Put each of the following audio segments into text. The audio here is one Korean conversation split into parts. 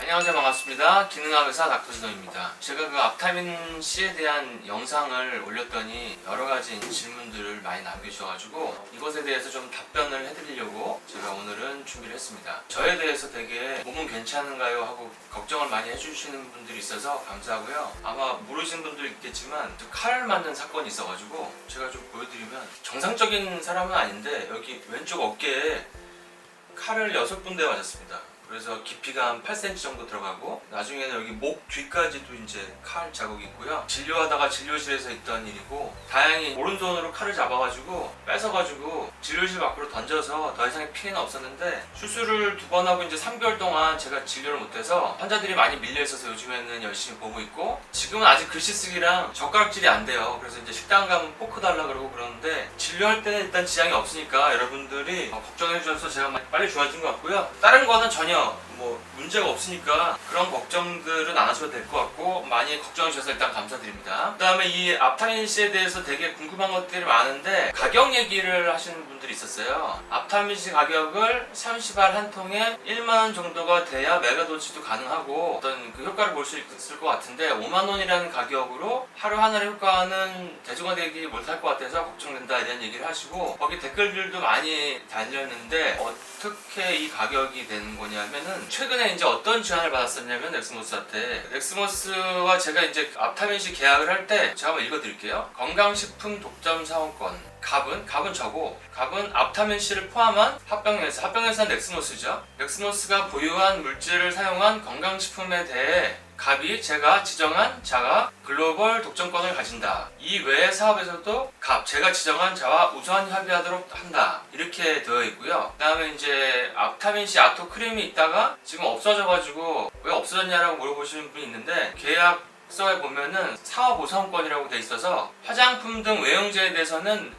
안녕하세요. 반갑습니다. 기능학 의사 닥터진호입니다. 제가 그 앞타민 C에 대한 영상을 올렸더니 여러가지 질문들을 많이 남겨주셔가지고 이것에 대해서 좀 답변을 해드리려고 제가 오늘은 준비를 했습니다. 저에 대해서 되게 몸은 괜찮은가요? 하고 걱정을 많이 해주시는 분들이 있어서 감사하고요. 아마 모르시는 분도 있겠지만 칼을 맞는 사건이 있어가지고 제가 좀 보여드리면, 정상적인 사람은 아닌데 여기 왼쪽 어깨에 칼을 6군데 맞았습니다. 그래서 깊이가 한 8cm 정도 들어가고, 나중에는 여기 목 뒤까지도 이제 칼 자국이 있고요. 진료하다가 진료실에서 있던 일이고, 다행히 오른손으로 칼을 잡아가지고 뺏어가지고 진료실 밖으로 던져서 더 이상의 피해는 없었는데, 수술을 2번 하고 이제 3개월 동안 제가 진료를 못해서 환자들이 많이 밀려있어서 요즘에는 열심히 보고 있고, 지금은 아직 글씨 쓰기랑 젓가락질이 안 돼요. 그래서 이제 식당 가면 포크 달라 그러고 그러는데, 진료할 때는 일단 지장이 없으니까 여러분들이 걱정해 주셔서 제가 빨리 좋아진 것 같고요. 다른 거는 전혀 문제가 없으니까 그런 걱정들은 안 하셔도 될 것 같고, 많이 걱정해 주셔서 일단 감사드립니다. 그 다음에 이 앞타민 C에 대해서 되게 궁금한 것들이 많은데, 가격 얘기를 하시는 분들이 있었어요. 앞타민 C 가격을 30알 한 통에 1만원 정도가 돼야 메가도치도 가능하고 어떤 그 효과를 볼 수 있을 것 같은데, 5만원이라는 가격으로 하루 하나의 효과는 대중화되기 못할 것 같아서 걱정된다, 이런 얘기를 하시고, 거기 댓글들도 많이 달렸는데 어떻게 이 가격이 되는 거냐면은, 최근에 이제 어떤 제안을 받았었냐면, 넥스모스한테, 넥스모스와 제가 이제 앞타민 C 계약을 할 때 제가 한번 읽어드릴게요. 건강식품 독점 사원권, 갑은 저고, 갑은 앞타민 C를 포함한 합병회사는 넥스모스죠. 넥스모스가 보유한 물질을 사용한 건강식품에 대해 갑이 제가 지정한 자가 글로벌 독점권을 가진다. 이 외의 사업에서도 제가 지정한 자와 우선 협의하도록 한다. 이렇게 되어 있고요. 그 다음에 이제 앞타민 C 아토 크림이 있다가 지금 없어져가지고 왜 없어졌냐라고 물어보시는 분이 있는데, 계약서에 보면은 사업 우선권이라고 돼 있어서 화장품 등 외용제에 대해서는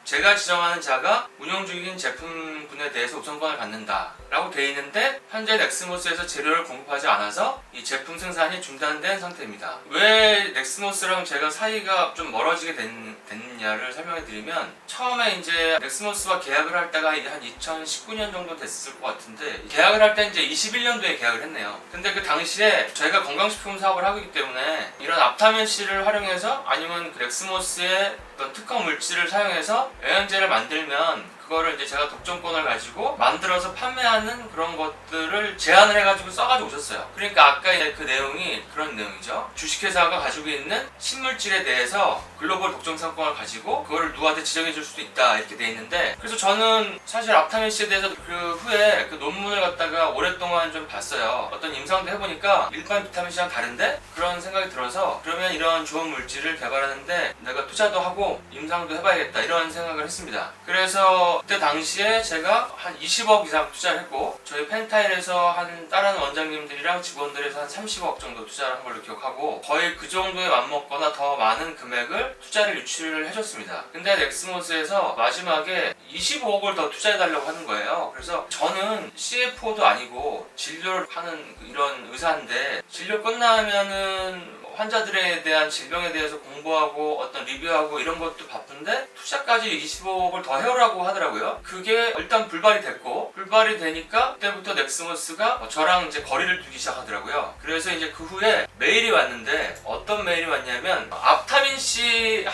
제가 지정하는 자가 운영 중인 제품군에 대해서 우선권을 갖는다 라고 돼 있는데, 현재 넥스모스에서 재료를 공급하지 않아서 이 제품 생산이 중단된 상태입니다. 왜 넥스모스랑 제가 사이가 좀 멀어지게 됐느냐를 설명해 드리면, 처음에 이제 넥스모스와 계약을 할 때가 한 2019년 정도 됐을 것 같은데, 계약을 할 때 이제 21년도에 계약을 했네요. 근데 그 당시에 저희가 건강식품 사업을 하고 있기 때문에 이런 앞타민 C를 활용해서, 아니면 그 넥스모스의 어떤 특허 물질을 사용해서 영양제를 만들면 그거를 이제 제가 독점권을 가지고 만들어서 판매하는 그런 것들을 제안을 해가지고 써가지고 오셨어요. 그러니까 아까 그 내용이 그런 내용이죠. 주식회사가 가지고 있는 신물질에 대해서 글로벌 독점권을 가지고 그거를 누구한테 지정해 줄 수도 있다, 이렇게 돼 있는데, 그래서 저는 사실 앞타민 C에 대해서 그 후에 그 논문을 갖다가 오랫동안 좀 봤어요. 어떤 임상도 해보니까 일반 비타민 C랑 다른데? 그런 생각이 들어서, 그러면 이런 좋은 물질을 개발하는데 내가 투자도 하고 임상도 해봐야겠다, 이런 생각을 했습니다. 그래서 그때 당시에 제가 한 20억 이상 투자를 했고, 저희 펜타일에서 한 다른 원장님들이랑 직원들에서 한 30억 정도 투자를 한 걸로 기억하고, 거의 그 정도에 맞먹거나 더 많은 금액을 투자를 유치를 해줬습니다. 근데 넥스모스에서 마지막에 25억을 더 투자해달라고 하는 거예요. 그래서 저는 CFO도 아니고 진료를 하는 이런 의사인데, 진료 끝나면은 환자들에 대한 질병에 대해서 공부하고 어떤 리뷰하고 이런 것도 바쁜데, 투자까지 25억을 더 해오라고 하더라고요. 그게 일단 불발이 됐고, 불발이 되니까 그때부터 넥스모스가 저랑 이제 거리를 두기 시작하더라고요. 그래서 이제 그 후에 메일이 왔는데, 어떤 메일이 왔냐면, 앞타민 C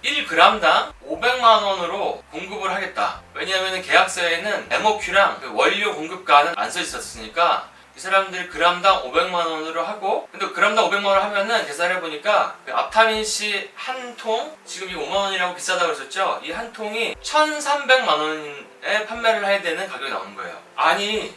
1g당 500만원으로 공급을 하겠다. 왜냐하면 계약서에는 MOQ랑 그 원료 공급가는 안 써 있었으니까 이 사람들 그람당 500만원으로 하고, 근데 그람당 500만원 하면은 계산해보니까 그 앞타민 C 한 통, 지금 이 5만원이라고 비싸다고 그랬었죠? 이 한 통이 1300만원에 판매를 해야 되는 가격이 나오는 거예요. 아니,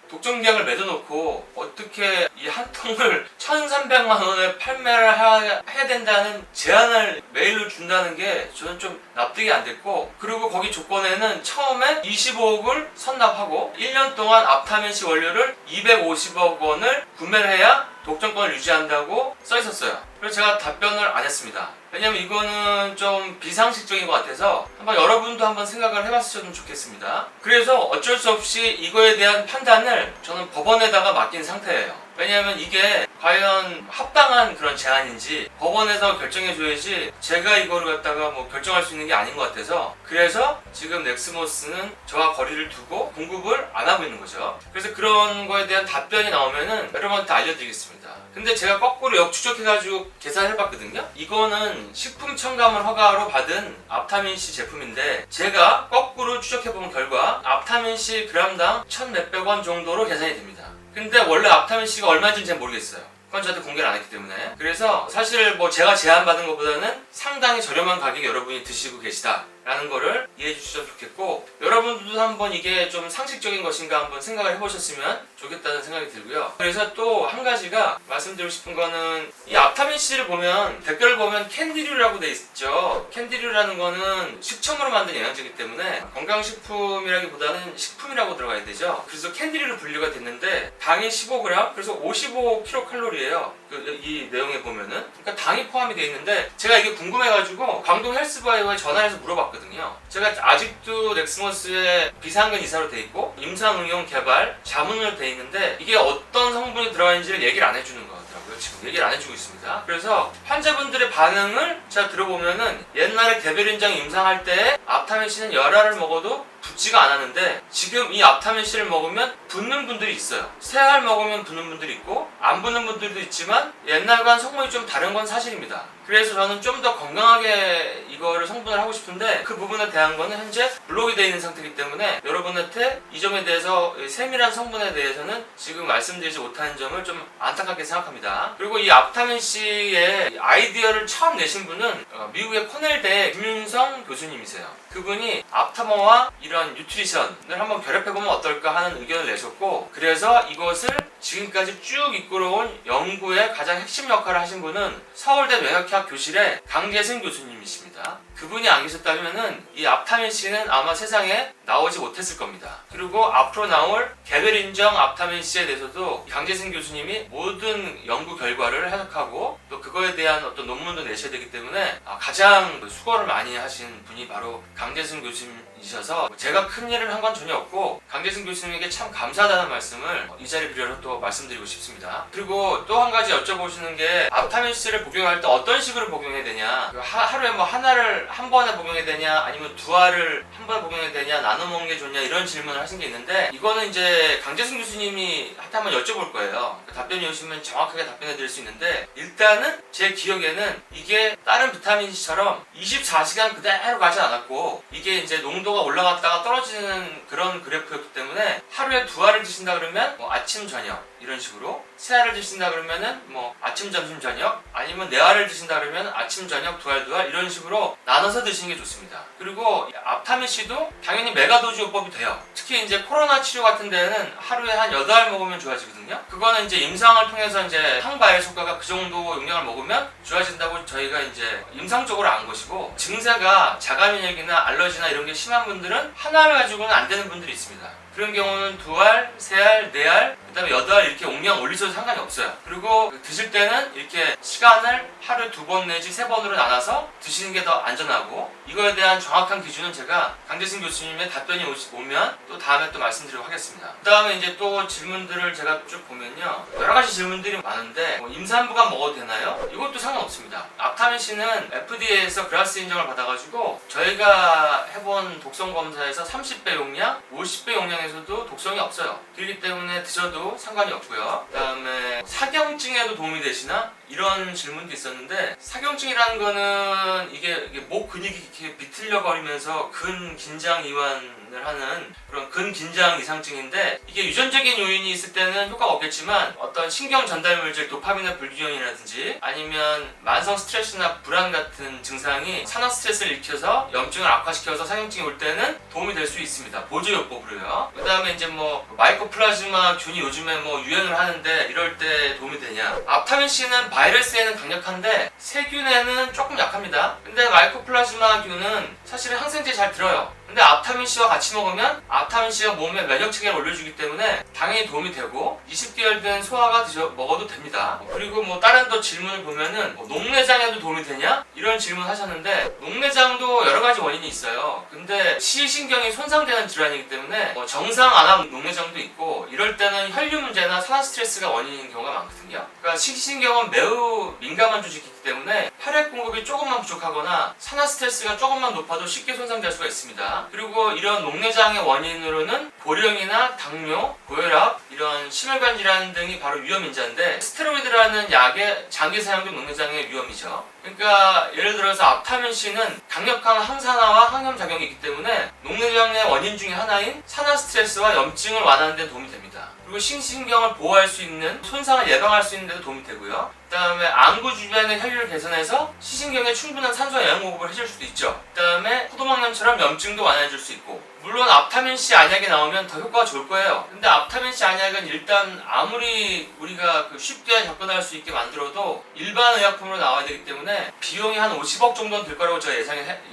독점 계약을 맺어놓고 어떻게 이 한 통을 1300만원에 판매를 해야 된다는 제안을 메일로 준다는 게 저는 좀 납득이 안 됐고, 그리고 거기 조건에는 처음에 25억을 선납하고 1년 동안 앞타민 C 원료를 250억 원을 구매를 해야 독점권을 유지한다고 써 있었어요. 그래서 제가 답변을 안 했습니다. 왜냐면 이거는 좀 비상식적인 것 같아서 한번 여러분도 한번 생각을 해봤으면 좋겠습니다. 그래서 어쩔 수 없이 이거에 대한 판단을 저는 법원에다가 맡긴 상태예요. 왜냐하면 이게 과연 합당한 그런 제한인지 법원에서 결정해줘야지 제가 이거를 갖다가 뭐 결정할 수 있는 게 아닌 것 같아서, 그래서 지금 넥스모스는 저와 거리를 두고 공급을 안 하고 있는 거죠. 그래서 그런 거에 대한 답변이 나오면은 여러분한테 알려드리겠습니다. 근데 제가 거꾸로 역추적해가지고 계산해봤거든요. 이거는 식품첨가물 허가로 받은 앞타민C 제품인데, 제가 거꾸로 추적해본 결과 앞타민C g당 1,000몇백 원 정도로 계산이 됩니다. 근데 원래 앞타민C가 얼마인지는 잘 모르겠어요. 그건 저한테 공개를 안 했기 때문에. 그래서 사실 뭐 제가 제안받은 것보다는 상당히 저렴한 가격에 여러분이 드시고 계시다 라는 거를 이해해 주시면 좋겠고, 여러분들도 한번 이게 좀 상식적인 것인가 한번 생각을 해보셨으면 좋겠다는 생각이 들고요. 그래서 또 한 가지가 말씀드리고 싶은 거는, 이 앞타민C를 보면 댓글을 보면 캔디류라고 돼 있죠. 캔디류라는 거는 식청으로 만든 영양제이기 때문에 건강식품이라기보다는 식품이라고 들어가야 되죠. 그래서 캔디류로 분류가 됐는데 당이 15g, 그래서 55kcal예요. 이 내용에 보면은. 그러니까 당이 포함이 돼 있는데, 제가 이게 궁금해가지고 광동 헬스바이오에 전화해서 물어봤거든요. 제가 아직도 넥스모스의 비상근 이사로 돼 있고 임상응용 개발 자문으로 돼 있는데, 이게 어떤 성분이 들어가 있는지를 얘기를 안 해주는 거더라고요. 지금 얘기를 안 해주고 있습니다. 그래서 환자분들의 반응을 제가 들어보면은, 옛날에 개별인장 임상할 때 앞타민C는 열알을 먹어도 붓지가 않았는데 지금 이 앞타민C를 먹으면 붓는 분들이 있어요. 세 알 먹으면 붓는 분들이 있고 안 붓는 분들도 있지만 옛날과는 성분이 좀 다른 건 사실입니다. 그래서 저는 좀 더 건강하게 이거를 성분을 하고 싶은데, 그 부분에 대한 거는 현재 블록이 되어 있는 상태이기 때문에 여러분한테 이 점에 대해서, 세밀한 성분에 대해서는 지금 말씀드리지 못하는 점을 좀 안타깝게 생각합니다. 그리고 이 앞타민C의 아이디어를 처음 내신 분은 미국의 코넬대 김윤성 교수님이세요. 그분이 앞타머와 이런 뉴트리션을 한번 결합해보면 어떨까 하는 의견을 내셨고, 그래서 이것을 지금까지 쭉 이끌어온 연구의 가장 핵심 역할을 하신 분은 서울대 뇌학회학 교실의 강재승 교수님이십니다. 그분이 안 계셨다면은 이 앞타민C는 아마 세상에 나오지 못했을 겁니다. 그리고 앞으로 나올 개별 인정 앞타민C에 대해서도 강재승 교수님이 모든 연구 결과를 해석하고 또 그거에 대한 어떤 논문도 내셔야 되기 때문에 가장 수고를 많이 하신 분이 바로 강재승 교수님이셔서, 제가 큰 일을 한 건 전혀 없고 강재승 교수님에게 참 감사하다는 말씀을 이 자리 빌어서 또 말씀드리고 싶습니다. 그리고 또 한 가지 여쭤보시는 게, 앞타민C를 복용할 때 어떤 식으로 복용해야 되냐, 하루에 뭐 하나를 한 번에 복용해야 되냐, 아니면 두 알을 한 번에 복용해야 되냐, 나눠 먹는 게 좋냐, 이런 질문을 하신 게 있는데, 이거는 이제 강재승 교수님이 한번 여쭤볼 거예요. 답변이 오시면 정확하게 답변해 드릴 수 있는데, 일단은 제 기억에는 이게 다른 비타민C처럼 24시간 그대로 가지 않았고, 이게 이제 농도가 올라갔다가 떨어지는 그런 그래프였기 때문에 하루에 두 알을 드신다 그러면 뭐 아침 저녁 이런 식으로, 세 알을 드신다 그러면은 뭐 아침 점심 저녁, 아니면 네 알을 드신다 그러면 아침 저녁 두 알 이런 식으로 나눠서 드시는 게 좋습니다. 그리고 앞타민C도 당연히 메가도즈 요법이 돼요. 특히 이제 코로나 치료 같은 데는 하루에 한 8알 먹으면 좋아지거든요. 그거는 이제 임상을 통해서 이제 항바이러스 효과가 그 정도 용량을 먹으면 좋아진다고 저희가 이제 임상적으로 안 것이고, 증세가 자가면역이나 알러지나 이런 게 심한 분들은 하나를 가지고는 안 되는 분들이 있습니다. 그런 경우는 2알, 3알, 4알, 그 다음에 8알 이렇게 용량 올리셔도 상관이 없어요. 그리고 드실 때는 이렇게 시간을 하루에 2번 내지 3번으로 나눠서 드시는 게 더 안전하고, 이거에 대한 정확한 기준은 제가 강재승 교수님의 답변이 오면 또 다음에 또 말씀드리도록 하겠습니다. 그 다음에 이제 또 질문들을 제가 쭉 보면요, 여러 가지 질문들이 많은데, 뭐 임산부가 먹어도 되나요? 이것도 상관없습니다. 앞타민C는 FDA에서 그라스 인정을 받아가지고 저희가 해본 독성 검사에서 30배 용량, 50배 용량에서도 독성이 없어요. 그렇기 때문에 드셔도 상관이 없고요. 그 다음에 사경증에도 도움이 되시나? 이런 질문도 있었는데, 사경증이라는 거는 이게 목 근육이 이렇게 비틀려거리면서 근긴장 이완을 하는 그런 근긴장 이상증인데, 이게 유전적인 요인이 있을 때는 효과가 없겠지만 어떤 신경 전달 물질 도파민의 불균형이라든지 아니면 만성 스트레스나 불안 같은 증상이 산화 스트레스를 일으켜서 염증을 악화시켜서 사경증이 올 때는 도움이 될 수 있습니다. 보조요법으로요. 그 다음에 이제 뭐 마이코플라즈마 균이 요즘에 뭐 유행을 하는데 이럴 때 도움이 되냐, 앞타민C는 바이러스에는 강력한데 세균에는 조금 약합니다. 근데 마이코플라즈마 균은 사실은 항생제 잘 들어요. 근데 앞타민C와 같이 먹으면 앞타민C가 몸에 면역 체계를 올려주기 때문에 당연히 도움이 되고 20개월 된 소아가 먹어도 됩니다. 그리고 뭐 다른 또 질문을 보면은 녹내장에도 도움이 되냐? 이런 질문 하셨는데, 녹내장도 여러 가지 원인이 있어요. 근데 시신경이 손상되는 질환이기 때문에 정상 안암 녹내장도 있고, 이럴 때는 혈류 문제나 산화 스트레스가 원인인 경우가 많거든요. 그러니까 시신경은 매우 민감한 조직이기 때문에 혈액 공급이 조금만 부족하거나 산화 스트레스가 조금만 높아도 쉽게 손상될 수가 있습니다. 그리고 이런 녹내장의 원인으로는 고령이나 당뇨, 고혈압, 이런 심혈관 질환 등이 바로 위험 인자인데, 스테로이드라는 약의 장기 사용도 녹내장의 위험이죠. 그러니까 예를 들어서 앞타민C는 강력한 항산화와 항염 작용이 있기 때문에 녹내장의 원인 중에 하나인 산화 스트레스와 염증을 완화하는 데 도움이 됩니다. 그리고 신신경을 보호할 수 있는, 손상을 예방할 수 있는 데도 도움이 되고요. 그 다음에 안구 주변의 혈류를 개선해서 시신경에 충분한 산소와 영양 공급을 해줄 수도 있죠. 그 다음에 포도막염처럼 염증도 완화해줄 수 있고, 물론 앞타민C 안약이 나오면 더 효과가 좋을 거예요. 근데 앞타민C 안약은 일단 아무리 우리가 쉽게 접근할 수 있게 만들어도 일반 의약품으로 나와야 되기 때문에 비용이 한 50억 정도는 들 거라고 제가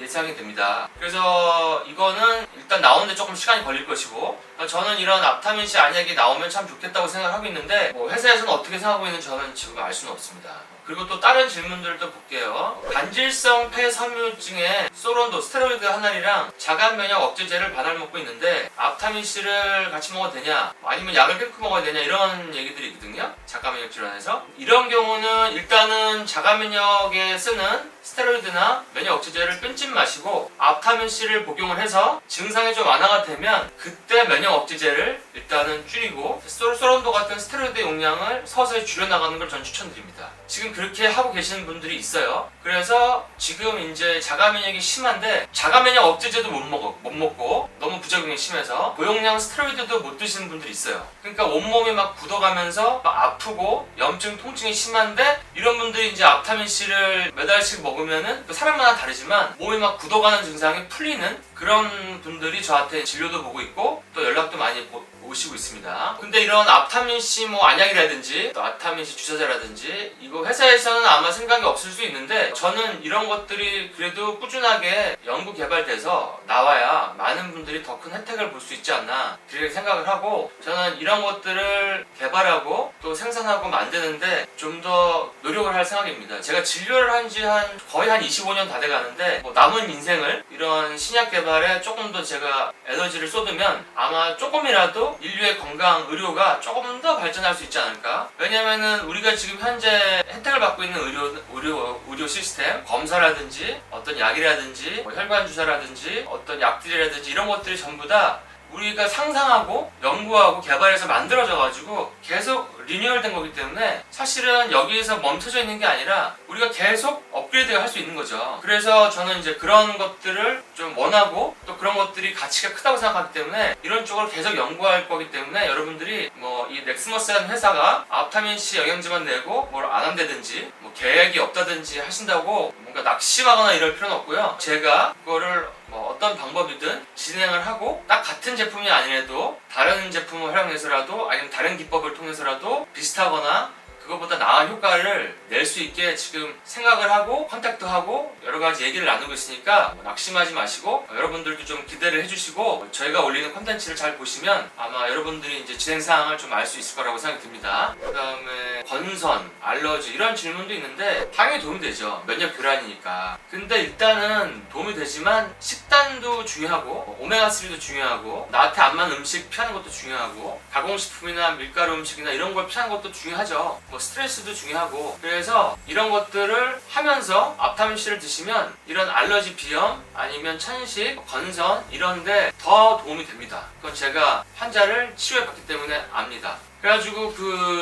예상이 됩니다. 그래서 이거는 일단 나오는데 조금 시간이 걸릴 것이고, 저는 이런 앞타민C 안약이 나오면 참 좋겠다고 생각하고 있는데, 회사에서는 어떻게 생각하고 있는지 저는 지금 알 수는 없습니다. 그리고 또 다른 질문들도 볼게요. 간질성 폐섬유증에 소론도, 스테로이드 하나리랑 자가 면역 억제제를 받아 먹고 있는데 앞타민C를 같이 먹어도 되냐, 아니면 약을 끊고 먹어야 되냐, 이런 얘기들이 있거든요. 자가 면역 질환에서. 이런 경우는 일단은 자가 면역에 쓰는 스테로이드나 면역 억제제를 끊지 마시고 앞타민C를 복용을 해서 증상이 좀 완화가 되면 그때 면역 억제제를 일단은 줄이고 소론도 같은 스테로이드 용량을 서서히 줄여나가는 걸 전 추천드립니다. 지금 그렇게 하고 계시는 분들이 있어요. 그래서 지금 이제 자가 면역이 심한데 자가 면역 억제제도 못 먹고 너무 부작용이 심해서 고용량 스테로이드도 못 드시는 분들이 있어요. 그러니까 온몸이 막 굳어가면서 막 아프고 염증, 통증이 심한데, 이런 분들이 이제 앞타민C를 몇 알씩 먹으면은 사람마다 다르지만 몸이 막 굳어가는 증상이 풀리는 그런 분들이 저한테 진료도 보고 있고 또 연락도 많이 오시고 있습니다. 근데 이런 앞타민C 안약이라든지 또 앞타민C 주사제라든지 이거 회사에서는 아마 생각이 없을 수 있는데, 저는 이런 것들이 그래도 꾸준하게 연구 개발돼서 나와야 많은 분들이 더 큰 혜택을 볼 수 있지 않나 그렇게 생각을 하고, 저는 이런 것들을 개발하고 또 생산하고 만드는데 좀 더 노력을 할 생각입니다. 제가 진료를 한 지 거의 한 25년 다 돼가는데 남은 인생을 이런 신약 개발에 조금 더 제가 에너지를 쏟으면 아마 조금이라도 인류의 건강 의료가 조금 더 발전할 수 있지 않을까. 왜냐면은 우리가 지금 현재 혜택을 받고 있는 의료 시스템, 검사라든지 어떤 약이라든지 혈관 주사라든지 어떤 약들이라든지 이런 것들이 전부 다 우리가 상상하고 연구하고 개발해서 만들어져 가지고 계속 리뉴얼된 거기 때문에 사실은 여기에서 멈춰져 있는 게 아니라 우리가 계속 업그레이드가 할 수 있는 거죠. 그래서 저는 이제 그런 것들을 좀 원하고 또 그런 것들이 가치가 크다고 생각하기 때문에 이런 쪽으로 계속 연구할 거기 때문에, 여러분들이 이 넥스머스라는 회사가 앞타민C 영양제만 내고 뭘 안 한다든지 계획이 없다든지 하신다고 뭔가 낙심하거나 이럴 필요는 없고요. 제가 그거를 어떤 방법이든 진행을 하고 딱 같은 제품이 아니라도 다른 제품을 활용해서라도 아니면 다른 기법을 통해서라도 비슷하거나 그것보다 나은 효과를 낼 수 있게 지금 생각을 하고 컨택트하고 여러 가지 얘기를 나누고 있으니까 낙심하지 마시고 여러분들도 좀 기대를 해주시고 저희가 올리는 콘텐츠를 잘 보시면 아마 여러분들이 이제 진행 사항을 좀 알 수 있을 거라고 생각이 듭니다. 그 다음에 건선, 알러지 이런 질문도 있는데 당연히 도움이 되죠. 면역 교란이니까. 근데 일단은 도움이 되지만 식단도 중요하고 오메가3도 중요하고 나한테 안 맞는 음식 피하는 것도 중요하고 가공식품이나 밀가루 음식이나 이런 걸 피하는 것도 중요하죠. 스트레스도 중요하고. 그래서 이런 것들을 하면서 앞타민C를 드시면 이런 알러지 비염 아니면 천식, 건선 이런데 더 도움이 됩니다. 그건 제가 환자를 치료해봤기 때문에 압니다. 그래가지고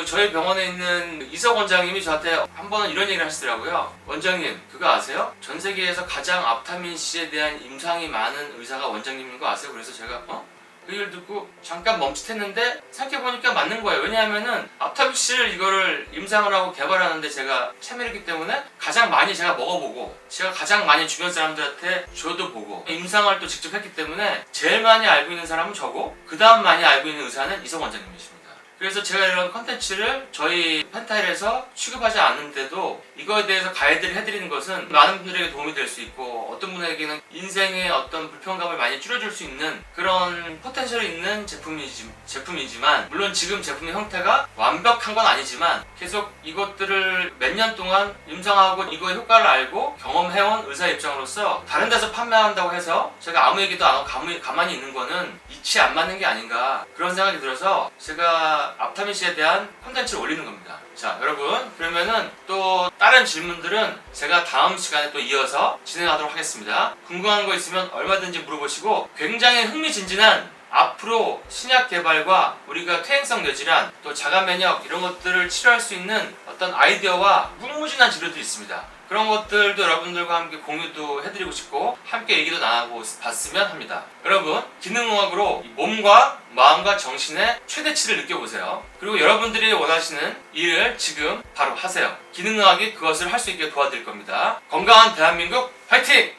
저희 병원에 있는 이석 원장님이 저한테 한 번은 이런 얘기를 하시더라고요. 원장님 그거 아세요? 전 세계에서 가장 앞타민C에 대한 임상이 많은 의사가 원장님인 거 아세요? 그래서 제가 그 얘기를 듣고 잠깐 멈칫했는데 생각해보니까 맞는 거예요. 왜냐하면은 앞타민C를 이거를 임상을 하고 개발하는데 제가 참여했기 때문에 가장 많이 제가 먹어보고 제가 가장 많이 주변 사람들한테 줘도 보고 임상을 또 직접 했기 때문에 제일 많이 알고 있는 사람은 저고 그 다음 많이 알고 있는 의사는 이석 원장님이십니다. 그래서 제가 이런 컨텐츠를 저희 펜타일에서 취급하지 않는데도 이거에 대해서 가이드를 해드리는 것은 많은 분들에게 도움이 될 수 있고 어떤 분에게는 인생의 어떤 불편감을 많이 줄여줄 수 있는 그런 포텐셜이 있는 제품이지만 물론 지금 제품의 형태가 완벽한 건 아니지만 계속 이것들을 몇 년 동안 임상하고 이거의 효과를 알고 경험해온 의사 입장으로서 다른 데서 판매한다고 해서 제가 아무 얘기도 안 하고 가만히 있는 거는 이치에 안 맞는 게 아닌가 그런 생각이 들어서 제가 앞타민 C에 대한 콘텐츠를 올리는 겁니다. 자, 여러분, 그러면은 또 다른 질문들은 제가 다음 시간에 또 이어서 진행하도록 하겠습니다. 궁금한 거 있으면 얼마든지 물어보시고 굉장히 흥미진진한 앞으로 신약 개발과 우리가 퇴행성 뇌질환 또 자가 면역 이런 것들을 치료할 수 있는 어떤 아이디어와 무궁무진한 진료도 있습니다. 그런 것들도 여러분들과 함께 공유도 해드리고 싶고 함께 얘기도 나누고 봤으면 합니다. 여러분, 기능의학으로 몸과 마음과 정신의 최대치를 느껴보세요. 그리고 여러분들이 원하시는 일을 지금 바로 하세요. 기능의학이 그것을 할 수 있게 도와드릴 겁니다. 건강한 대한민국 화이팅!